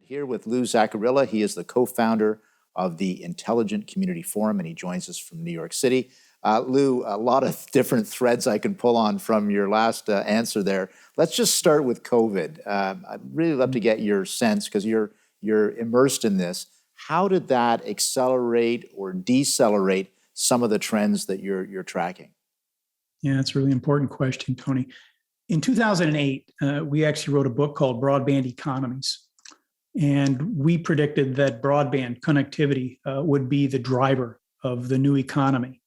Here with Lou Zacharilla. He is the co-founder of the Intelligent Community Forum, and he joins us from New York City. Lou, a lot of different threads I can pull on from your last answer there. Let's just start with COVID. I'd really love to get your sense, because you're immersed in this. How did that accelerate or decelerate some of the trends that you're tracking? Yeah, that's a really important question, Tony. In 2008, we actually wrote a book called Broadband Economies. And we predicted that broadband connectivity would be the driver of the new economy.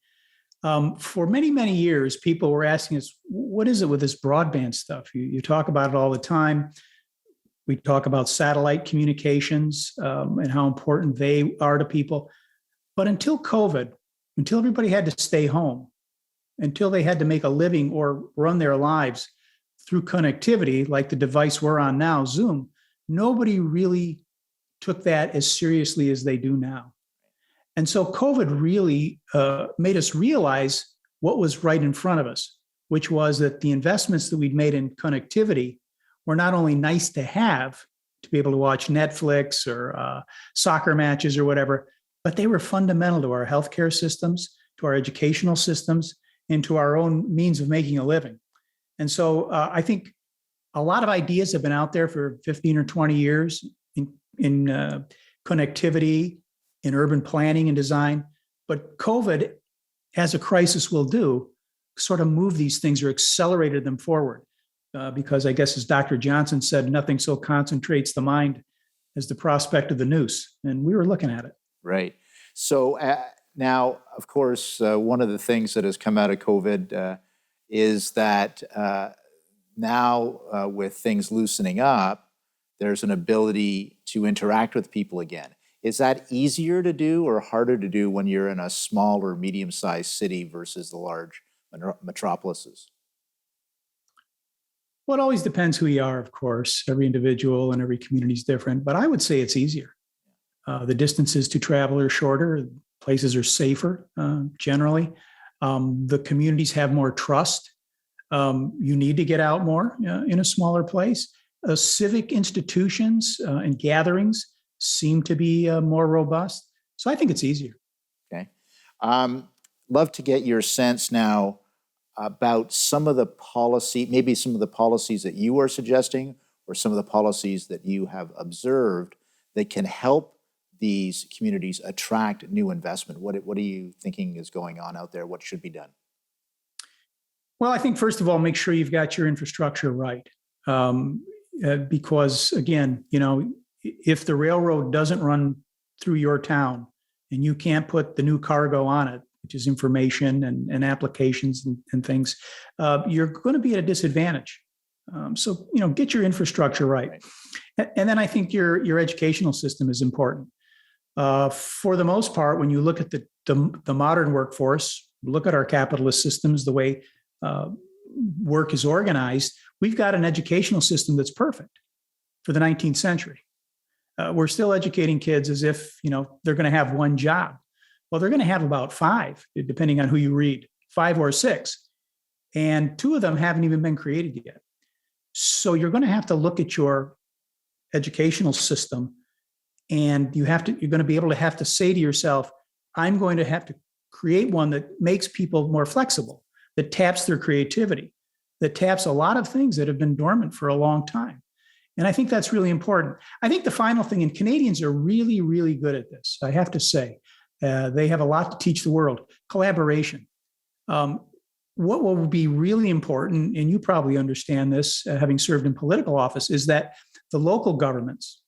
For many, many years, people were asking us, what is it with this broadband stuff? You talk about it all the time. We talk about satellite communications and how important they are to people. But until COVID, until everybody had to stay home, until they had to make a living or run their lives through connectivity, like the device we're on now, Zoom, nobody really took that as seriously as they do now. And so COVID really made us realize what was right in front of us, which was that the investments that we'd made in connectivity were not only nice to have, to be able to watch Netflix or soccer matches or whatever, but they were fundamental to our healthcare systems, to our educational systems, and to our own means of making a living. And so I think a lot of ideas have been out there for 15 or 20 years in connectivity, in urban planning and design. But COVID, as a crisis will do, sort of moved these things or accelerated them forward. Because I guess, as Dr. Johnson said, nothing so concentrates the mind as the prospect of the noose. And we were looking at it. Right. So now, of course, one of the things that has come out of COVID is that now with things loosening up, there's an ability to interact with people again. Is that easier to do or harder to do when you're in a small or medium-sized city versus the large metropolises? Well, it always depends who you are, of course. Every individual and every community is different, but I would say it's easier. The distances to travel are shorter. Places are safer, generally. The communities have more trust. You need to get out more in a smaller place. Civic institutions and gatherings seem to be more robust. So I think it's easier. Okay. Love to get your sense now about some of the policy, maybe some of the policies that you are suggesting, or some of the policies that you have observed that can help these communities attract new investment. What are you thinking is going on out there? What should be done? Well, I think, first of all, make sure you've got your infrastructure right. Because, again, if the railroad doesn't run through your town and you can't put the new cargo on it, which is information and applications and things, you're going to be at a disadvantage. So, get your infrastructure right. And then I think your educational system is important. For the most part, when you look at the modern workforce, look at our capitalist systems, the way work is organized, we've got an educational system that's perfect for the 19th century. We're still educating kids as if, they're going to have one job. Well, they're going to have about 5, depending on who you read, 5 or 6. And 2 of them haven't even been created yet. So you're going to have to look at your educational system, and you're going to be able to have to say to yourself, I'm going to have to create one that makes people more flexible, that taps their creativity, that taps a lot of things that have been dormant for a long time. And I think that's really important. I think the final thing, and Canadians are really, really good at this, I have to say. They have a lot to teach the world. Collaboration. What will be really important, and you probably understand this, having served in political office, is that the local governments,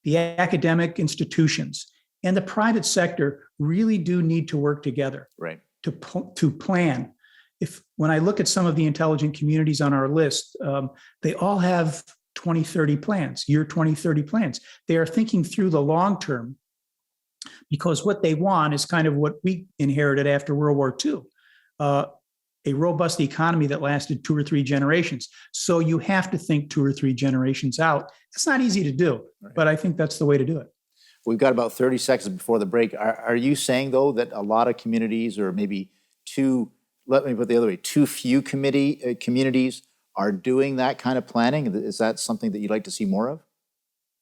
the academic institutions, and the private sector really do need to work together, right, to plan. When I look at some of the intelligent communities on our list, they all have 2030 plans, year 2030 plans. They are thinking through the long term, because what they want is kind of what we inherited after World War II, a robust economy that lasted 2 or 3 generations. So you have to think 2 or 3 generations out. It's not easy to do, right, but I think that's the way to do it. We've got about 30 seconds before the break. Are you saying, though, that a lot of communities, or maybe let me put it the other way, too few communities are doing that kind of planning? Is that something that you'd like to see more of?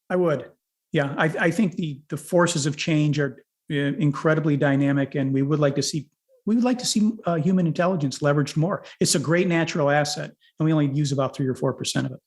I would. Yeah, I think the forces of change are incredibly dynamic, and we would like to see human intelligence leveraged more. It's a great natural asset, and we only use about 3 or 4% of it.